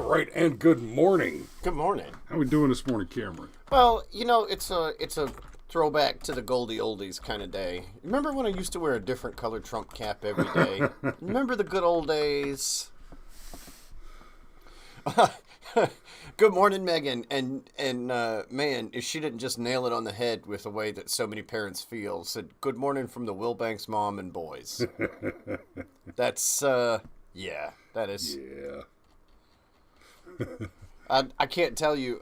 right, and good morning. Good morning. How we doing this morning, Cameron? Well, it's a throwback to the Goldie Oldies kind of day. Remember when I used to wear a different colored Trump cap every day? Remember the good old days? Good morning, Megan. And man, if she didn't just nail it on the head with the way that so many parents feel, said, "Good morning from the Wilbanks mom and boys." That's, yeah, that is. Yeah. I can't tell you,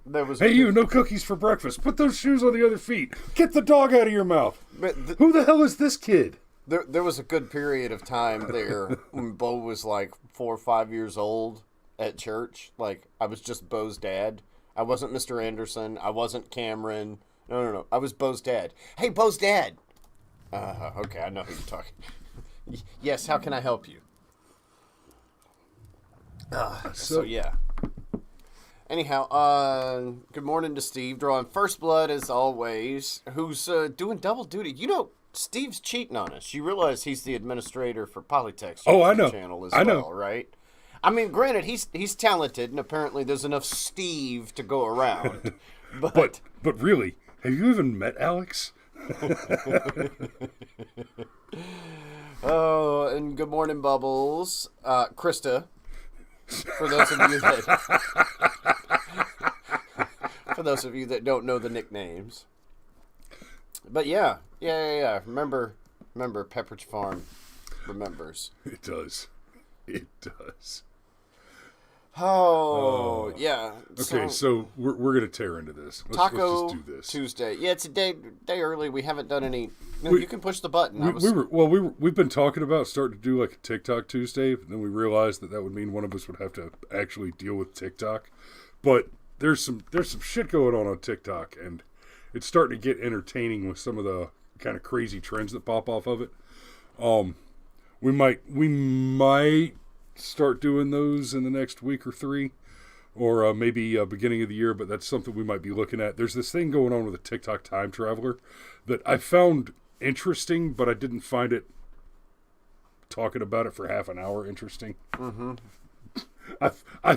there was... Hey, you, no cookies for breakfast. Put those shoes on the other feet. Get the dog out of your mouth. Who the hell is this kid? There was a good period of time there when Bo was like 4 or 5 years old at church. Like, I was just Bo's dad. I wasn't Mr. Anderson. I wasn't Cameron. No. I was Bo's dad. Hey, Bo's dad. Okay, I know who you're talking. Yes, how can I help you? So yeah. Anyhow, good morning to Steve, drawing first blood as always, who's doing double duty. You know, Steve's cheating on us. You realize he's the administrator for Polytech's I know. channel as I well, know. Right? I mean, granted, he's talented, and apparently there's enough Steve to go around. But really, have you even met Alex? Oh, and good morning, Bubbles. Krista. For those of you that don't know the nicknames. But yeah. Remember Pepperidge Farm remembers. It does. Oh, yeah. Okay, so we're gonna tear into this. Let's Taco just do this. Tuesday. Yeah, it's a day early. We haven't done any. No, you can push the button. We've been talking about starting to do like a TikTok Tuesday, but then we realized that would mean one of us would have to actually deal with TikTok. But there's some shit going on TikTok, and it's starting to get entertaining with some of the kind of crazy trends that pop off of it. We might start doing those in the next week or three, or maybe beginning of the year, but that's something we might be looking at. There's this thing going on with a TikTok time traveler that I found interesting, but I didn't find it talking about it for half an hour interesting. Mm-hmm.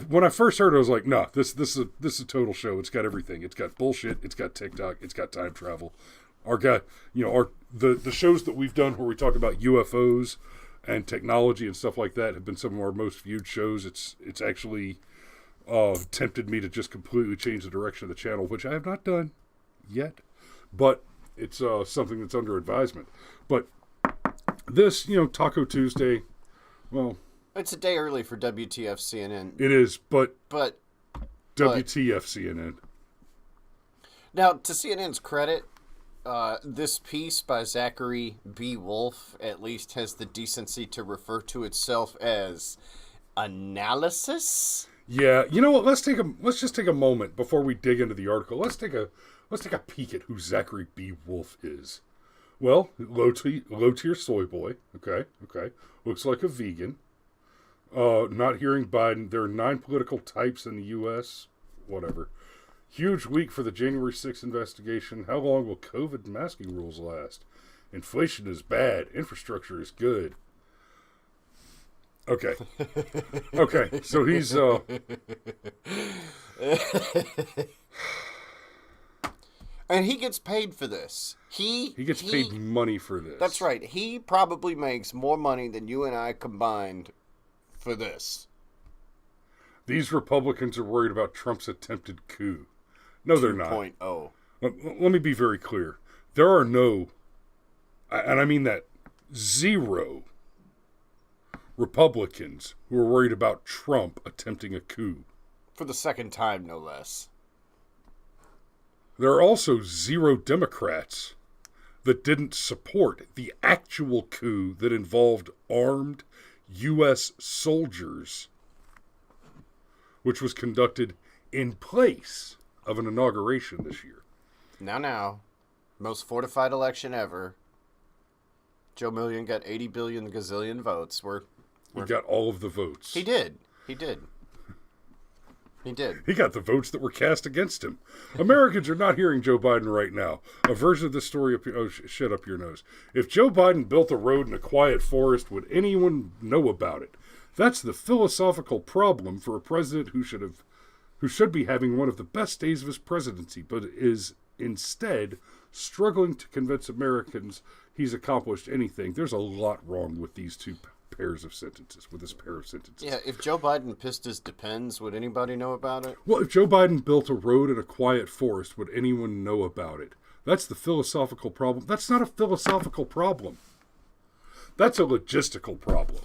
When I first heard it, I was like, no, this is a total show. It's got everything. It's got bullshit. It's got TikTok. It's got time travel. Our guy, the shows that we've done where we talk about UFOs and technology and stuff like that have been some of our most viewed shows. It's actually tempted me to just completely change the direction of the channel, which I have not done yet, but it's something that's under advisement. But this, Taco Tuesday, well, it's a day early for WTF CNN. it is, but WTF CNN. Now, to CNN's credit, this piece by Zachary B. Wolf at least has the decency to refer to itself as analysis. Yeah, you know what? Let's just take a moment before we dig into the article. Let's take a peek at who Zachary B. Wolf is. Well, low tier soy boy. Okay. Looks like a vegan. Not hearing Biden. There are 9 political types in the U.S. Whatever. Huge week for the January 6th investigation. How long will COVID masking rules last? Inflation is bad. Infrastructure is good. Okay. So he's and he gets paid for this. He gets paid money for this. That's right. He probably makes more money than you and I combined for this. These Republicans are worried about Trump's attempted coup. No, they're not. 2.0. Let me be very clear. There are no, and I mean that, 0 Republicans who are worried about Trump attempting a coup. For the second time, no less. There are also 0 Democrats that didn't support the actual coup that involved armed U.S. soldiers, which was conducted in place of an inauguration this year. Now. Most fortified election ever. Joe Million got 80 billion gazillion votes. He got all of the votes. He did. He got the votes that were cast against him. Americans are not hearing Joe Biden right now. A version of this story, shut up your nose. If Joe Biden built a road in a quiet forest, would anyone know about it? That's the philosophical problem for a president who should be having one of the best days of his presidency, but is instead struggling to convince Americans he's accomplished anything. There's a lot wrong with these two pairs of sentences, with this pair of sentences. Yeah, if Joe Biden pissed his Depends, would anybody know about it? Well, if Joe Biden built a road in a quiet forest, would anyone know about it? That's the philosophical problem. That's not a philosophical problem. That's a logistical problem.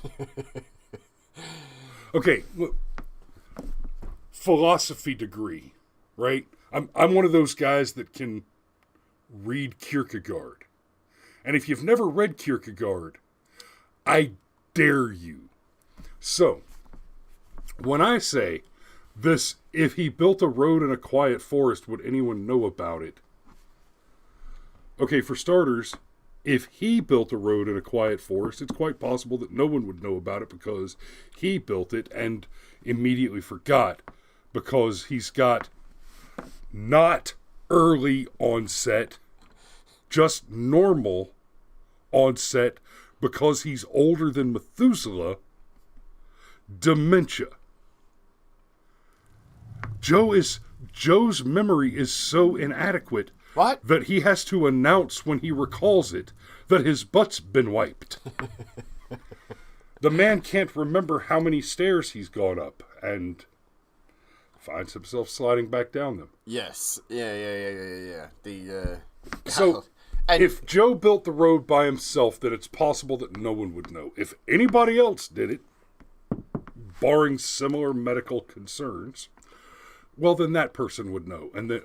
Okay, look, philosophy degree, right? I'm one of those guys that can read Kierkegaard. And if you've never read Kierkegaard, I dare you. So, when I say this, if he built a road in a quiet forest, would anyone know about it? Okay, for starters, if he built a road in a quiet forest, it's quite possible that no one would know about it because he built it and immediately forgot, because he's got not early onset, just normal onset, because he's older than Methuselah, dementia. Joe's memory is so inadequate that he has to announce when he recalls it that his butt's been wiped. The man can't remember how many stairs he's gone up and finds himself sliding back down them. Yes. Yeah. So, if Joe built the road by himself, then it's possible that no one would know. If anybody else did it, barring similar medical concerns, well, then that person would know. And then,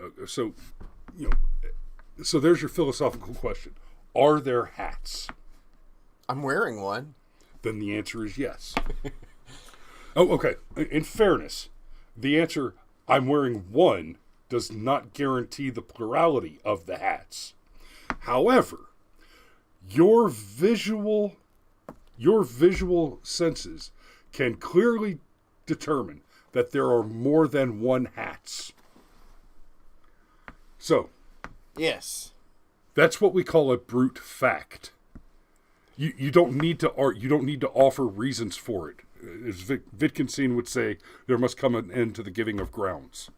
so there's your philosophical question. Are there hats? I'm wearing one. Then the answer is yes. Oh, okay. In fairness, the answer, I'm wearing one, does not guarantee the plurality of the hats. However, your visual senses can clearly determine that there are more than one hats. So, yes, that's what we call a brute fact. You don't need to offer reasons for it. As Wittgenstein would say, there must come an end to the giving of grounds.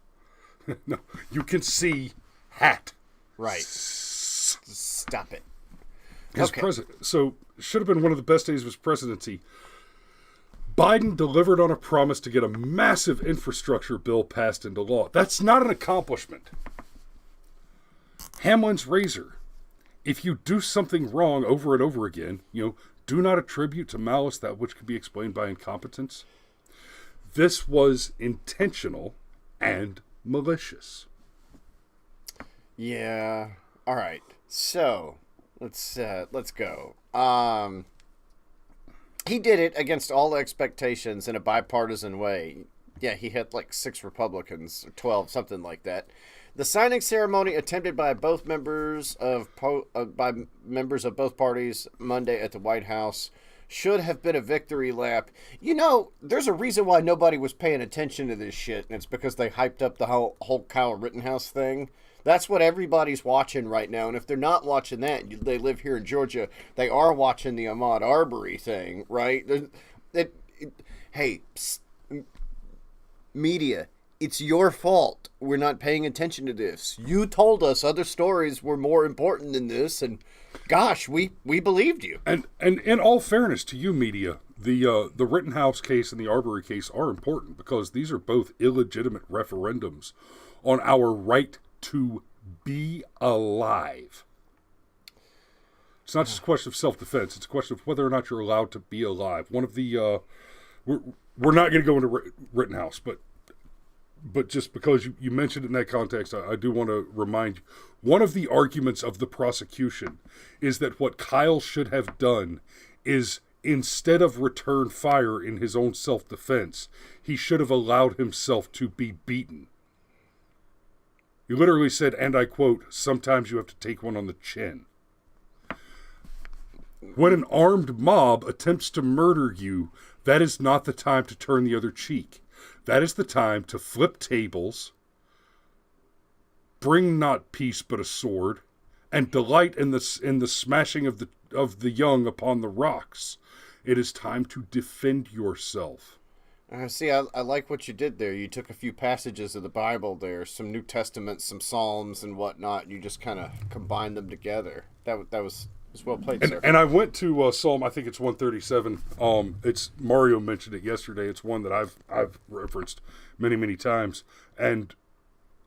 No, you can see hat. Right. Stop it. So, should have been one of the best days of his presidency. Biden delivered on a promise to get a massive infrastructure bill passed into law. That's not an accomplishment. Hamlin's razor. If you do something wrong over and over again, do not attribute to malice that which can be explained by incompetence. This was intentional and malicious. Yeah. All right. So let's go. He did it against all expectations in a bipartisan way. Yeah, he had like 6 Republicans, or 12, something like that. The signing ceremony attempted by members of both parties Monday at the White House should have been a victory lap. There's a reason why nobody was paying attention to this shit, and it's because they hyped up the whole Kyle Rittenhouse thing. That's what everybody's watching right now, and if they're not watching that, they live here in Georgia, they are watching the Ahmaud Arbery thing, right? Hey, media, it's your fault we're not paying attention to this. You told us other stories were more important than this, and gosh, we believed you. And in all fairness to you, media, the Rittenhouse case and the Arbery case are important because these are both illegitimate referendums on our right to be alive. It's not just a question of self-defense. It's a question of whether or not you're allowed to be alive. One of the we're not going to go into Rittenhouse, but just because you mentioned it in that context, I do want to remind you, one of the arguments of the prosecution is that what Kyle should have done is, instead of return fire in his own self-defense, he should have allowed himself to be beaten. He literally said, and I quote, "Sometimes you have to take one on the chin." When an armed mob attempts to murder you, that is not the time to turn the other cheek. That is the time to flip tables, bring not peace but a sword, and delight in the smashing of the young upon the rocks. It is time to defend yourself. See, I like what you did there. You took a few passages of the Bible there, some New Testament, some Psalms and whatnot, and you just kind of combined them together. That was well played, sir. And I went to Psalm, I think it's 137. It's Mario mentioned it yesterday. It's one that I've referenced many, many times. And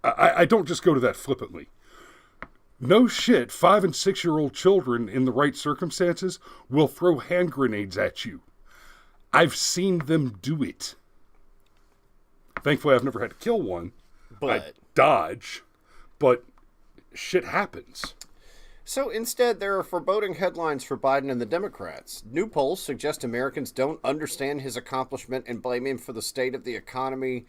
I don't just go to that flippantly. No shit, 5 and 6 year old children in the right circumstances will throw hand grenades at you. I've seen them do it. Thankfully, I've never had to kill one. But I dodge, but shit happens. So instead, there are foreboding headlines for Biden and the Democrats. New polls suggest Americans don't understand his accomplishment and blame him for the state of the economy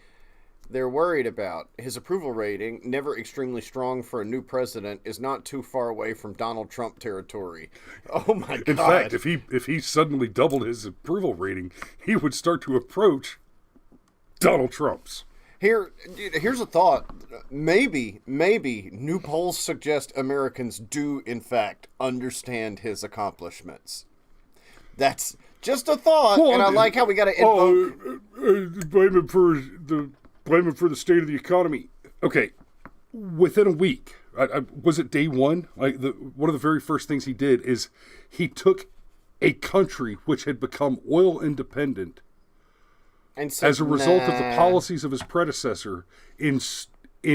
they're worried about. His approval rating, never extremely strong for a new president, is not too far away from Donald Trump territory. Oh my God. In fact, if he suddenly doubled his approval rating, he would start to approach Donald Trump's. Here's a thought. Maybe new polls suggest Americans do, in fact, understand his accomplishments. That's just a thought, and I like how we got to invoke... blame him for the state of the economy. Okay, within a week, was it day one? One of the very first things he did is he took a country which had become oil independent and said, as a result of the policies of his predecessor, in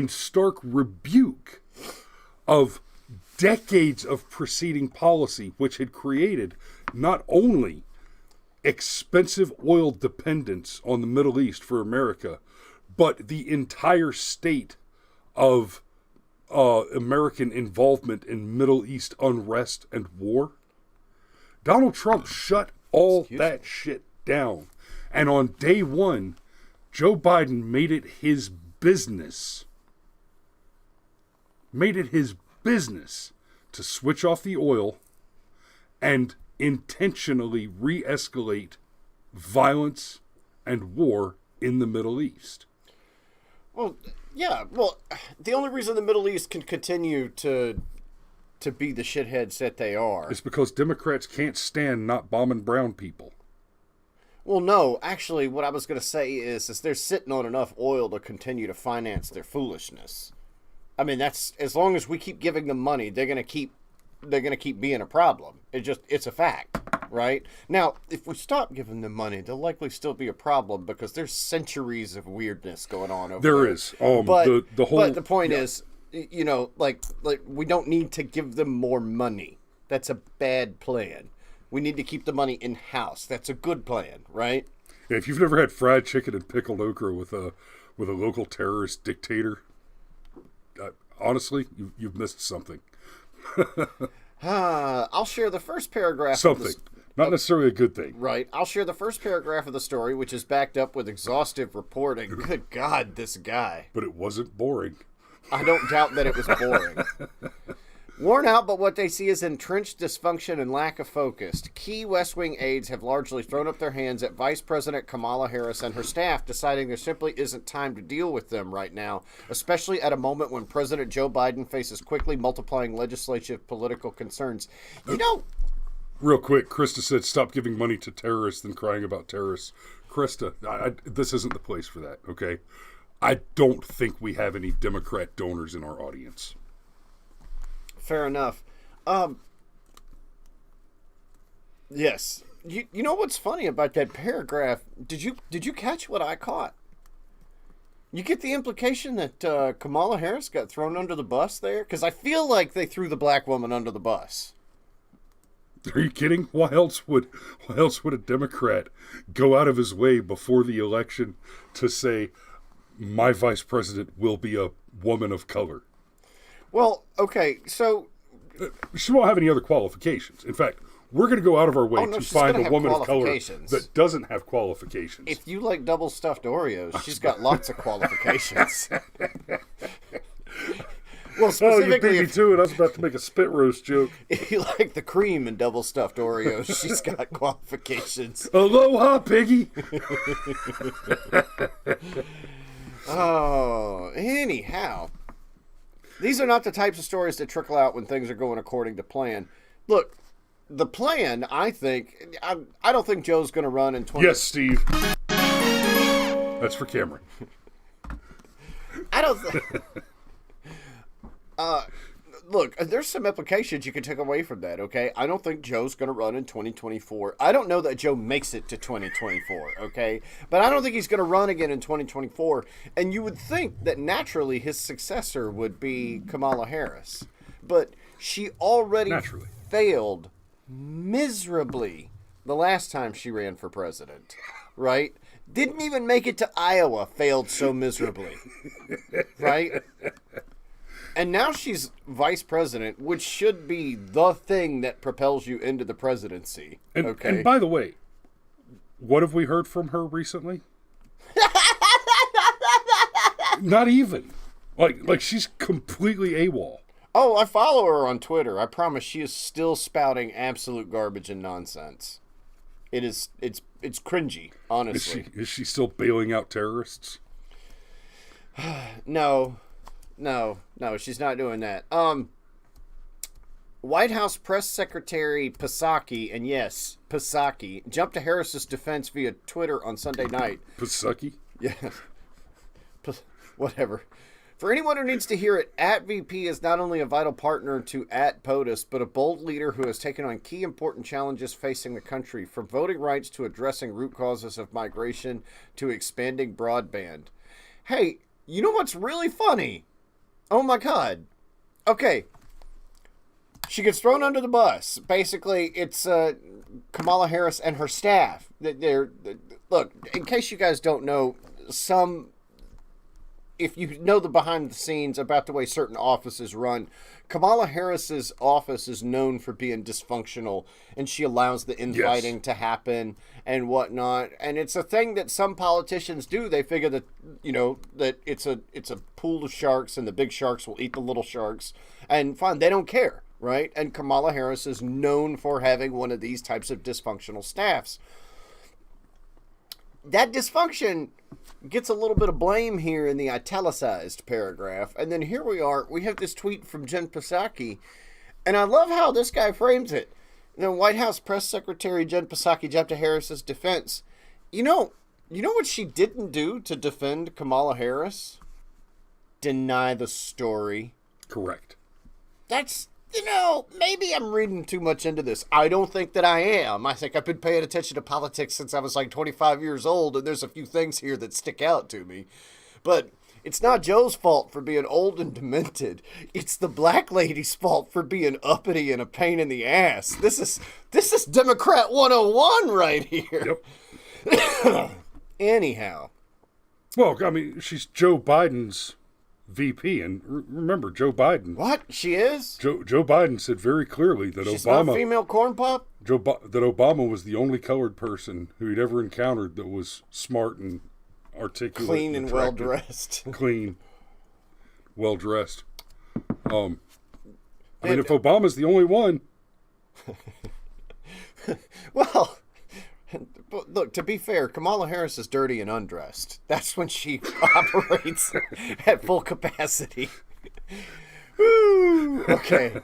stark rebuke of decades of preceding policy, which had created not only expensive oil dependence on the Middle East for America, but the entire state of American involvement in Middle East unrest and war. Donald Trump shut all that shit down. And on day one, Joe Biden made it his business to switch off the oil and intentionally re-escalate violence and war in the Middle East. Well, yeah. Well, the only reason the Middle East can continue to be the shitheads that they are is because Democrats can't stand not bombing brown people. Well, no. Actually, what I was going to say is they're sitting on enough oil to continue to finance their foolishness. I mean, that's as long as we keep giving them money, they're going to keep being a problem. It's a fact, right? Now, if we stop giving them money, they'll likely still be a problem because there's centuries of weirdness going on over there. There is. But the point yeah. is, like we don't need to give them more money. That's a bad plan. We need to keep the money in-house. That's a good plan, right? Yeah, if you've never had fried chicken and pickled okra with a local terrorist dictator, honestly, you've missed something. I'll share the first paragraph. Something. Not necessarily a good thing. Right. I'll share the first paragraph of the story, which is backed up with exhaustive reporting. Good God, this guy. But it wasn't boring. I don't doubt that it was boring. Worn out, but what they see is entrenched dysfunction and lack of focus. Key West Wing aides have largely thrown up their hands at Vice President Kamala Harris and her staff, deciding there simply isn't time to deal with them right now, especially at a moment when President Joe Biden faces quickly multiplying legislative political concerns. Real quick, Krista said, stop giving money to terrorists than crying about terrorists. Krista, this isn't the place for that, okay? I don't think we have any Democrat donors in our audience. Fair enough. Yes. You know what's funny about that paragraph? Did you catch what I caught? You get the implication that Kamala Harris got thrown under the bus there? Because I feel like they threw the black woman under the bus. Are you kidding? Why else would a Democrat go out of his way before the election to say, my vice president will be a woman of color? Well, okay, so... She won't have any other qualifications. In fact, we're going to go out of our way to find a woman of color that doesn't have qualifications. If you like double stuffed Oreos, she's got lots of qualifications. Well, specifically, you beat me to it. I was about to make a spit roast joke. If you like the cream in double stuffed Oreos, she's got qualifications. Aloha, piggy! Oh, anyhow... These are not the types of stories that trickle out when things are going according to plan. Look, the plan, I don't think Joe's going to run in 20. Yes, Steve. That's for Cameron. I don't think. Look, there's some implications you can take away from that, okay? I don't think Joe's going to run in 2024. I don't know that Joe makes it to 2024, okay? But I don't think he's going to run again in 2024. And you would think that naturally his successor would be Kamala Harris. But she already failed miserably the last time she ran for president, right? Didn't even make it to Iowa, failed so miserably, right? And now she's vice president, which should be the thing that propels you into the presidency. And by the way, what have we heard from her recently? Not even. Like she's completely AWOL. Oh, I follow her on Twitter. I promise she is still spouting absolute garbage and nonsense. It's cringy, honestly. Is she still bailing out terrorists? No, she's not doing that. White House Press Secretary Psaki, and yes, Psaki, jumped to Harris's defense via Twitter on Sunday night. Psaki? Yeah. Whatever. For anyone who needs to hear it, @VP is not only a vital partner to @POTUS, but a bold leader who has taken on key important challenges facing the country, from voting rights to addressing root causes of migration to expanding broadband. Hey, you know what's really funny? Oh my God. Okay. She gets thrown under the bus. Basically, it's Kamala Harris and her staff. Look, in case you guys don't know, if you know the behind the scenes about the way certain offices run, Kamala Harris's office is known for being dysfunctional, and she allows the infighting to happen and whatnot. And it's a thing that some politicians do. They figure that, that it's a pool of sharks, and the big sharks will eat the little sharks. And fine, they don't care, right? And Kamala Harris is known for having one of these types of dysfunctional staffs. That dysfunction gets a little bit of blame here in the italicized paragraph. And then here we have this tweet from Jen Psaki. And I love how this guy frames it. White House Press Secretary Jen Psaki jumped to Harris's defense. You know what she didn't do to defend Kamala Harris? Deny the story. Correct. That's, maybe I'm reading too much into this. I don't think that I am. I think I've been paying attention to politics since I was like 25 years old, and there's a few things here that stick out to me. But it's not Joe's fault for being old and demented. It's the black lady's fault for being uppity and a pain in the ass. This is Democrat 101 right here. Yep. Anyhow. Well, I mean, she's Joe Biden's VP, and remember, Joe Biden. What? She is? Joe Biden said very clearly that She's Obama... not female corn pop? that Obama was the only colored person who he'd ever encountered that was smart and articulate. Clean and well-dressed. Clean, well-dressed. I mean, if Obama's the only one... Well... Look, to be fair, Kamala Harris is dirty and undressed. That's when she operates at full capacity. Woo! Okay.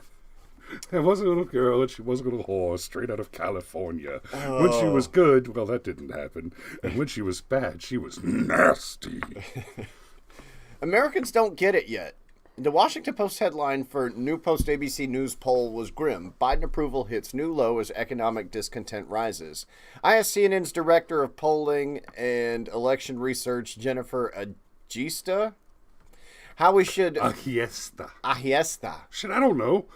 It wasn't a little girl, and she wasn't a little horse straight out of California. Oh. When she was good, well, that didn't happen. And when she was bad, she was nasty. Americans don't get it yet. The Washington Post headline for new post-ABC News poll was grim. Biden approval hits new low as economic discontent rises. ISCNN's director of polling and election research, Jennifer Agista, how we should... Agiesta. Shit, I don't know.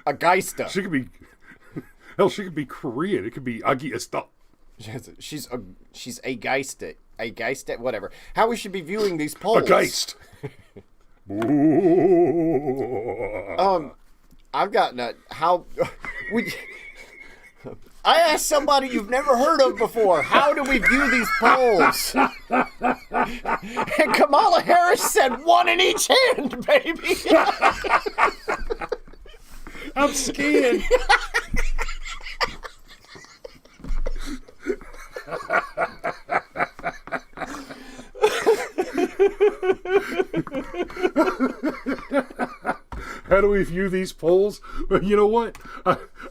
Agista. She could be... Hell, she could be Korean. It could be Agiesta. She's Ageista. Ageista, whatever. How we should be viewing these polls. Ageist. I've gotten a how would I asked somebody you've never heard of before, how do we view these polls? And Kamala Harris said one in each hand, baby. I'm scared. How do we view these polls? Well, you know what?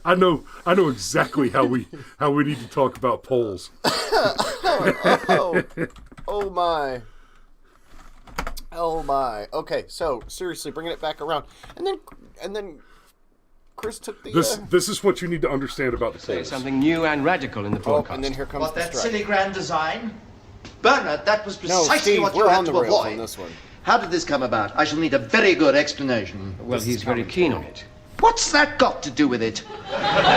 I know exactly how we need to talk about polls. Oh my. Oh my. Okay, so seriously, bringing it back around, and then Chris took the. This is what you need to understand about the polls. Say something new and radical in the broadcast. And then here comes What, the that strike. silly grand design? Bernard, that was No, precisely Steve, what we're you had on the to rails avoid. on this one. How did this come about? I shall need a very good explanation. Well, he's very keen on it. What's that got to do with it?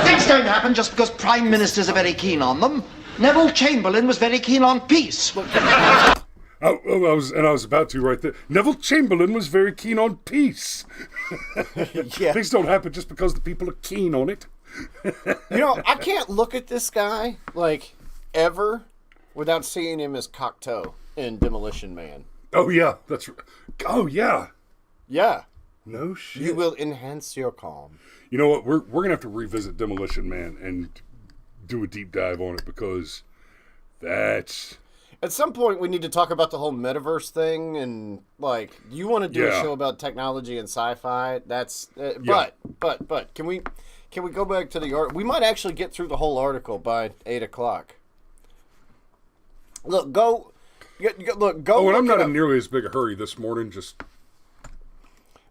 Things don't happen just because prime ministers are very keen on them. Neville Chamberlain was very keen on peace. I was about to right there. Neville Chamberlain was very keen on peace. Yeah. Things don't happen just because the people are keen on it. I can't look at this guy, like, ever without seeing him as Cocteau in Demolition Man. Oh, yeah. That's right. Oh, yeah. Yeah. No shit. You will enhance your calm. You know what? We're going to have to revisit Demolition Man and do a deep dive on it because that's... At some point, we need to talk about the whole metaverse thing, and, like, you want to do a show about technology and sci-fi. That's... But, can we go back to the art? We might actually get through the whole article by 8 o'clock. Look, go. Oh, and I'm not in nearly as big a hurry this morning. Just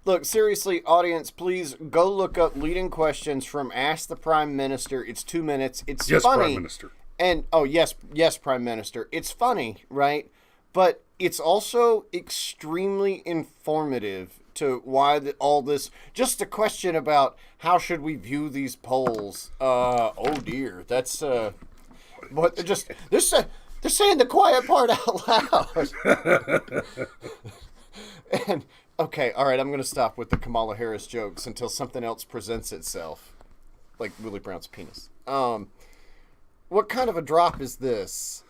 look, seriously, audience, please go look up leading questions from Ask the Prime Minister. It's 2 minutes. It's yes, funny. Prime Minister. And yes, Prime Minister. It's funny, right? But it's also extremely informative to why all this. Just a question about how should we view these polls. Oh dear, that's what they're saying the quiet part out loud. And okay, all right, I'm gonna stop with the Kamala Harris jokes until something else presents itself, like Willie Brown's penis. What kind of a drop is this?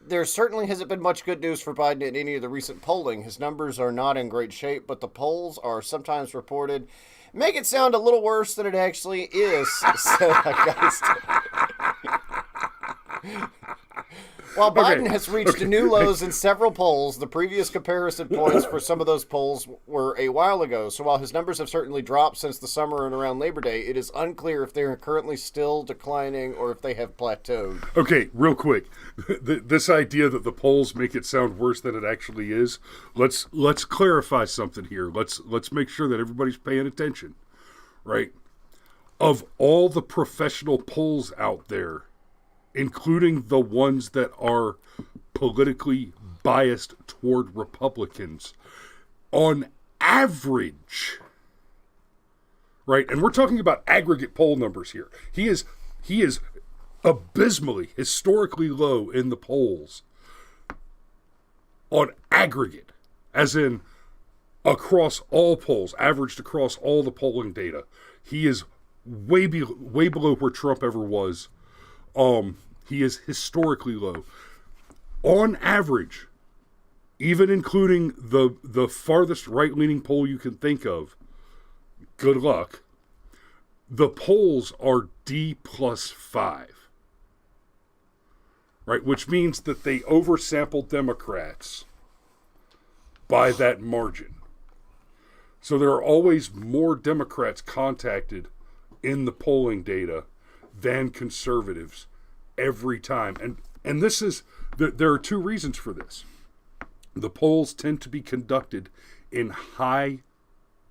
There certainly hasn't been much good news for Biden in any of the recent polling. His numbers are not in great shape, but the polls are sometimes reported make it sound a little worse than it actually is. While Biden has reached new lows in several polls, the previous comparison points for some of those polls were a while ago. So while his numbers have certainly dropped since the summer and around Labor Day, it is unclear if they are currently still declining or if they have plateaued. Okay, real quick. This idea that the polls make it sound worse than it actually is, let's clarify something here. Let's make sure that everybody's paying attention, right? Of all the professional polls out there, including the ones that are politically biased toward Republicans, on average, right? And we're talking about aggregate poll numbers here. He is abysmally, historically low in the polls on aggregate, as in across all polls, averaged across all the polling data. He is way below where Trump ever was. He is historically low. On average, even including the farthest right-leaning poll you can think of, good luck, the polls are D+5. Right? Which means that they oversample Democrats by that margin. So there are always more Democrats contacted in the polling data than conservatives every time. And this is, there are two reasons for this. The polls tend to be conducted in high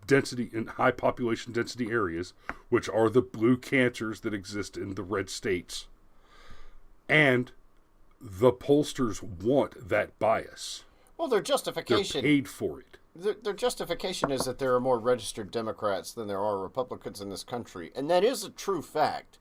population density areas, which are the blue cancers that exist in the red states. And the pollsters want that bias. Well, their justification... They're paid for it. Their justification is that there are more registered Democrats than there are Republicans in this country. And that is a true fact.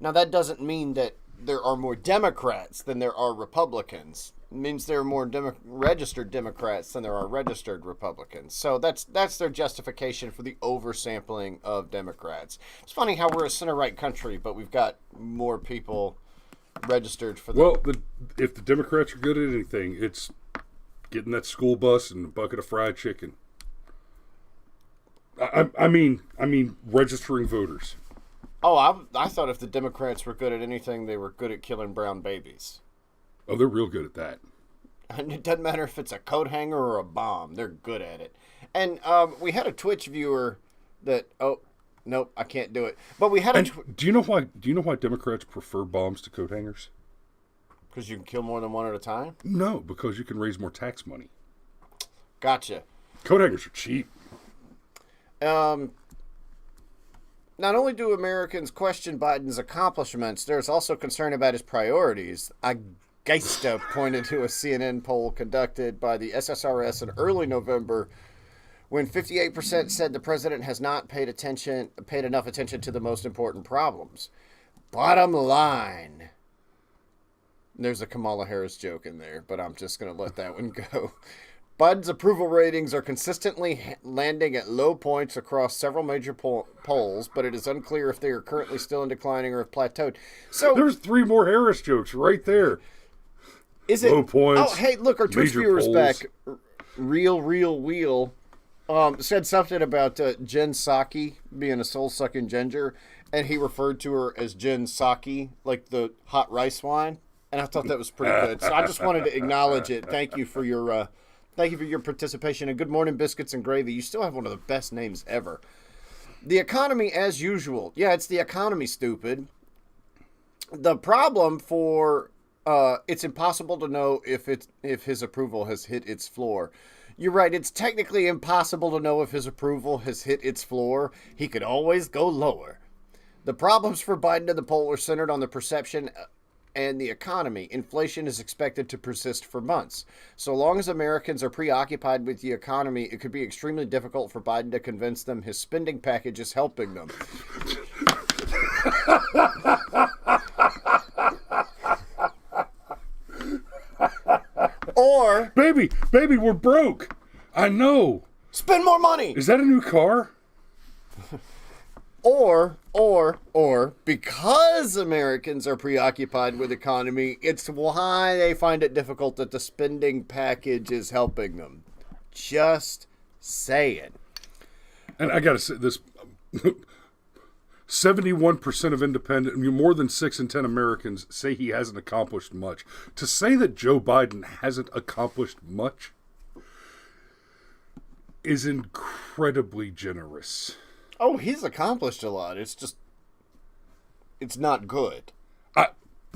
Now, that doesn't mean that there are more Democrats than there are Republicans. It means there are more registered Democrats than there are registered Republicans. So that's their justification for the oversampling of Democrats. It's funny how we're a center-right country, but we've got more people registered for the... Well, if the Democrats are good at anything, it's getting that school bus and a bucket of fried chicken. I mean, registering voters. Oh, I thought if the Democrats were good at anything, they were good at killing brown babies. Oh, they're real good at that. And it doesn't matter if it's a coat hanger or a bomb. They're good at it. And we had a Twitch viewer that... Oh, Nope, I can't do it. But we had a... And do you know why? Do you know why Democrats prefer bombs to coat hangers? Because you can kill more than one at a time? No, because you can raise more tax money. Gotcha. Coat hangers are cheap. Not only do Americans question Biden's accomplishments, there's also concern about his priorities. Geista pointed to a CNN poll conducted by the SSRS in early November, when 58% said the president has not paid enough attention to the most important problems. Bottom line. There's a Kamala Harris joke in there, but I'm just going to let that one go. Biden's approval ratings are consistently landing at low points across several major polls, but it is unclear if they are currently still in declining or have plateaued. So there's 3 more Harris jokes right there. Is it low points? Oh, hey, look, our Twitch viewers polls. back. Real Wheel said something about Jen Psaki being a soul-sucking ginger, and he referred to her as Jen Psaki, like the hot rice wine, and I thought that was pretty good. So I just wanted to acknowledge it. Thank you for your participation, and good morning, Biscuits and Gravy. You still have one of the best names ever. The economy, as usual. Yeah, it's the economy, stupid. The problem for it's impossible to know if his approval has hit its floor. You're right, it's technically impossible to know if his approval has hit its floor. He could always go lower. The problems for Biden and the poll are centered on the perception and the economy. Inflation is expected to persist for months. So long as Americans are preoccupied with the economy, it could be extremely difficult for Biden to convince them his spending package is helping them. Or... Baby, we're broke. I know. Spend more money. Is that a new car? Or, because Americans are preoccupied with economy, it's why they find it difficult that the spending package is helping them. Just saying. And I gotta say this, 71% of independent, more than 6 in 10 Americans say he hasn't accomplished much. To say that Joe Biden hasn't accomplished much is incredibly generous. Oh, he's accomplished a lot. It's just, it's not good.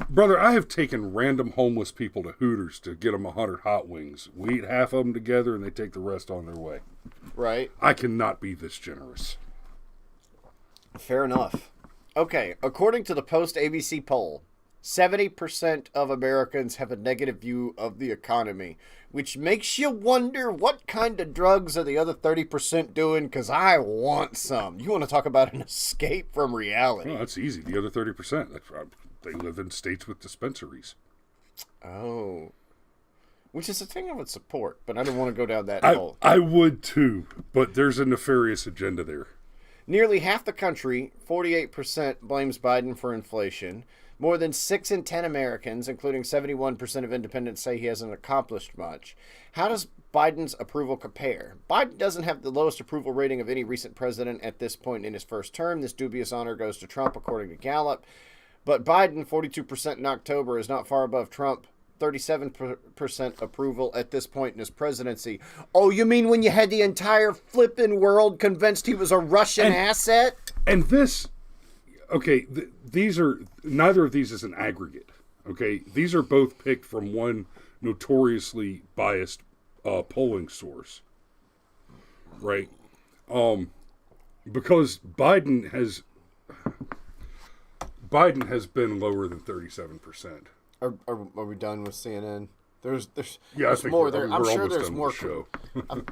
Brother, I have taken random homeless people to Hooters to get them 100 hot wings. We eat half of them together and they take the rest on their way. Right. I cannot be this generous. Fair enough. Okay, according to the post-ABC poll, 70% of Americans have a negative view of the economy, which makes you wonder what kind of drugs are the other 30% doing, because I want some. You want to talk about an escape from reality. Well, that's easy. The other 30%, they live in states with dispensaries. Oh. Which is a thing I would support, but I don't want to go down that hole. I would too, but there's a nefarious agenda there. Nearly half the country, 48%, blames Biden for inflation. More than 6 in 10 Americans, including 71% of independents, say he hasn't accomplished much. How does Biden's approval compare? Biden doesn't have the lowest approval rating of any recent president at this point in his first term. This dubious honor goes to Trump, according to Gallup. But Biden, 42% in October, is not far above Trump. 37% approval at this point in his presidency. Oh, you mean when you had the entire flippin' world convinced he was a Russian asset? And this, okay, these are, neither of these is an aggregate, okay? These are both picked from one notoriously biased polling source, right? Because Biden has been lower than 37%. Are we done with CNN? There's Yeah, I think more we're, there. we're I'm sure almost there's done more. with the show.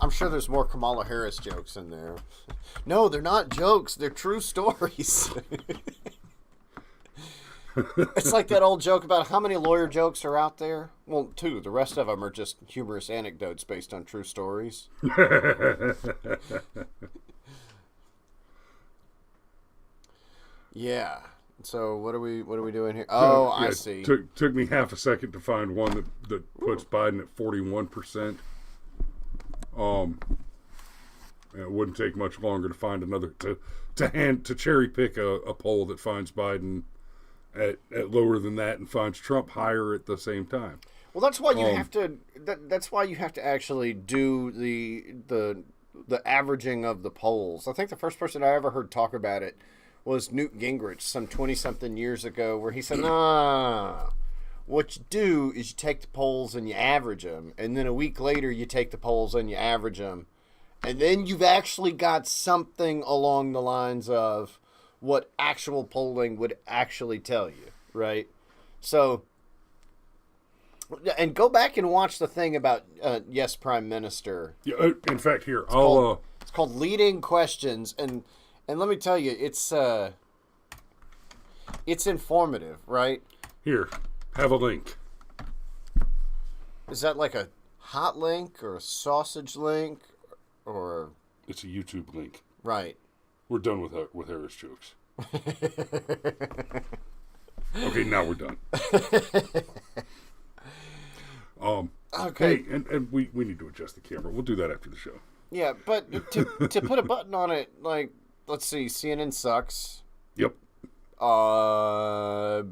I'm sure there's more Kamala Harris jokes in there. No, they're not jokes. They're true stories. It's like that old joke about how many lawyer jokes are out there. Well, 2. The rest of them are just humorous anecdotes based on true stories. Yeah. So what are we doing here? Oh, Yeah, I see. Took me half a second to find one that puts Biden at 41%. It wouldn't take much longer to find another to cherry pick a poll that finds Biden at lower than that and finds Trump higher at the same time. Well, that's why you have to. That's why you have to actually do the the averaging of the polls. I think the first person I ever heard talk about it was Newt Gingrich some 20-something years ago, where he said, nah, what you do is you take the polls and you average them, and then a week later you take the polls and you average them, and then you've actually got something along the lines of what actual polling would actually tell you, right? So, and go back and watch the thing about Yes, Prime Minister. Yeah, in fact, here, It's called Leading Questions, and let me tell you, it's informative, right? Here, have a link. Is that like a hot link or a sausage link or? It's a YouTube link. Right. We're done with Harris jokes. Okay, now we're done. Okay. Hey, and we need to adjust the camera. We'll do that after the show. Yeah, but to put a button on it, like, let's see, CNN sucks. Yep. The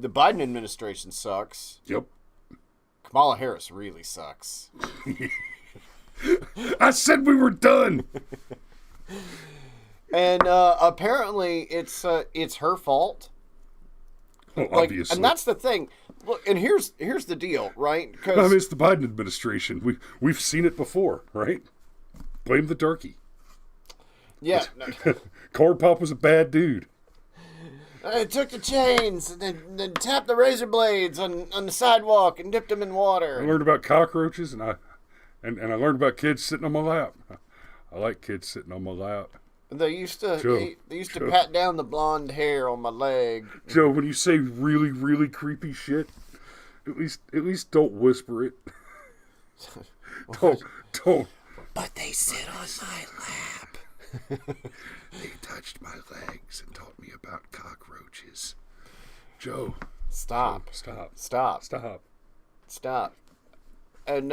Biden administration sucks. Yep. Kamala Harris really sucks. I said we were done. And apparently it's her fault. Well, Like, obviously. and that's the thing. Look, and here's the deal, right? I mean, it's the Biden administration. We've seen it before, right? Blame the darky. yeah, Corn Pop was a bad dude. I took the chains and then tapped the razor blades on the sidewalk and dipped them in I water. learned about cockroaches and I learned about kids sitting on my lap. I like kids sitting on my lap. They used to Joe, they used to Joe. pat down the blonde hair on my leg. Joe, when you say really, really creepy shit, at least don't whisper it. Don't. But they sit on my lap. They touched my legs and taught me about cockroaches. Joe, Stop. stop. Stop. Stop. Stop. And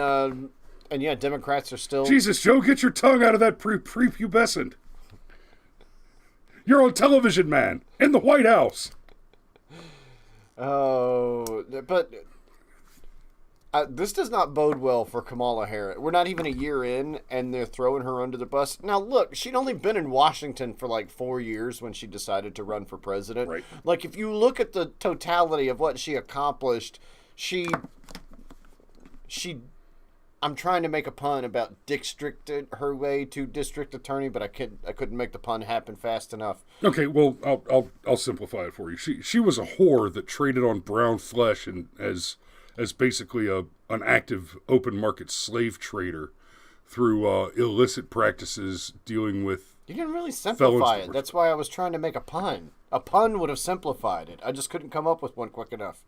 yeah, Democrats are still. Jesus, Joe, get your tongue out of that prepubescent. You're on television, man, in the White House. Oh, but this does not bode well for Kamala Harris. We're not even a year in, and they're throwing her under the bus. Now, look, she'd only been in Washington for like 4 years when she decided to run for president. Right. Like, if you look at the totality of what she accomplished, she. I'm trying to make a pun about districted her way to district attorney, but I couldn't make the pun happen fast enough. Okay, well, I'll simplify it for you. She was a whore that traded on brown flesh and as basically an active open market slave trader through illicit practices dealing with. You didn't really simplify felons. it. That's why I was trying to make a pun. A pun would have simplified it. I just couldn't come up with one quick enough.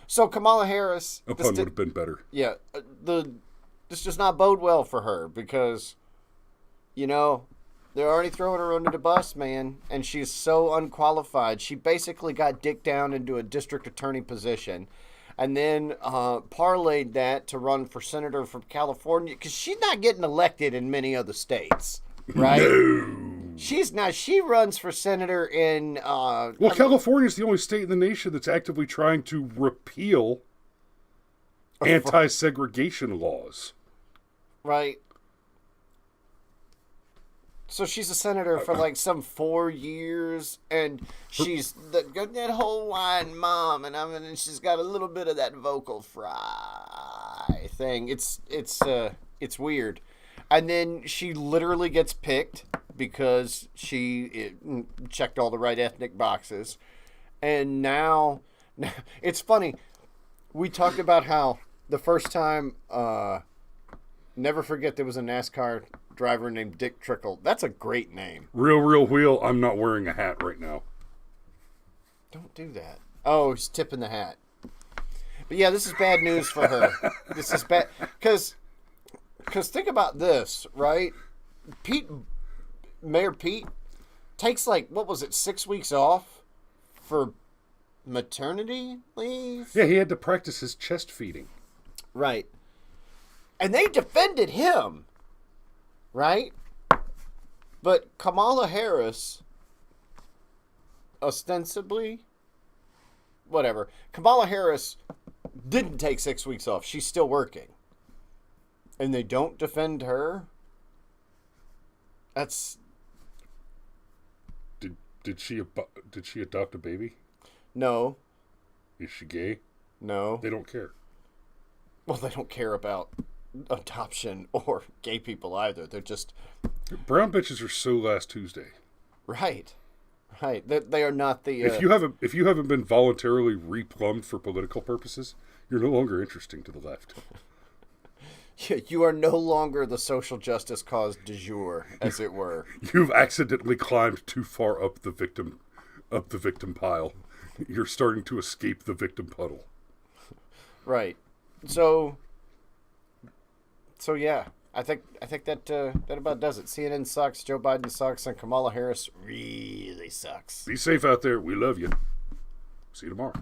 So Kamala Harris, A pun would have been better. yeah, this does not bode well for her because, they're already throwing her under the bus, man, and she's so unqualified. She basically got dicked down into a district attorney position, and then parlayed that to run for senator from California because she's not getting elected in many other states, right? No. She's not. She runs for senator in. Well, California is the only state in the nation that's actively trying to repeal anti-segregation laws. Right. So she's a senator for like some 4 years, and she's got that whole wine mom, and she's got a little bit of that vocal fry thing. It's weird, and then she literally gets picked because she checked all the right ethnic boxes, and now it's funny. We talked about how the first time, never forget there was a NASCAR driver named Dick Trickle. That's a great name. Real wheel. I'm not wearing a hat right now. Don't do that. Oh, he's tipping the hat. But yeah, this is bad news for her. This is bad because think about this, right? Mayor Pete takes like, what was it, 6 weeks off for maternity leave? Yeah, he had to practice his chest feeding. Right. And they defended him, right? But Kamala Harris, ostensibly, whatever. Kamala Harris didn't take 6 weeks off. She's still working. and they don't defend her. That's did she adopt a baby? no, Is she gay? no. They don't care. Well, they don't care about adoption or gay people either. They're just Brown bitches are so last Tuesday. right. They are not the. If you haven't been voluntarily replumbed for political purposes, you're no longer interesting to the left. You are no longer the social justice cause du jour, as it were. You've accidentally climbed too far up the victim pile. You're starting to escape the victim puddle. Right. So yeah, I think that about does it. CNN sucks, Joe Biden sucks, and Kamala Harris really sucks. Be safe out there. We love you. See you tomorrow.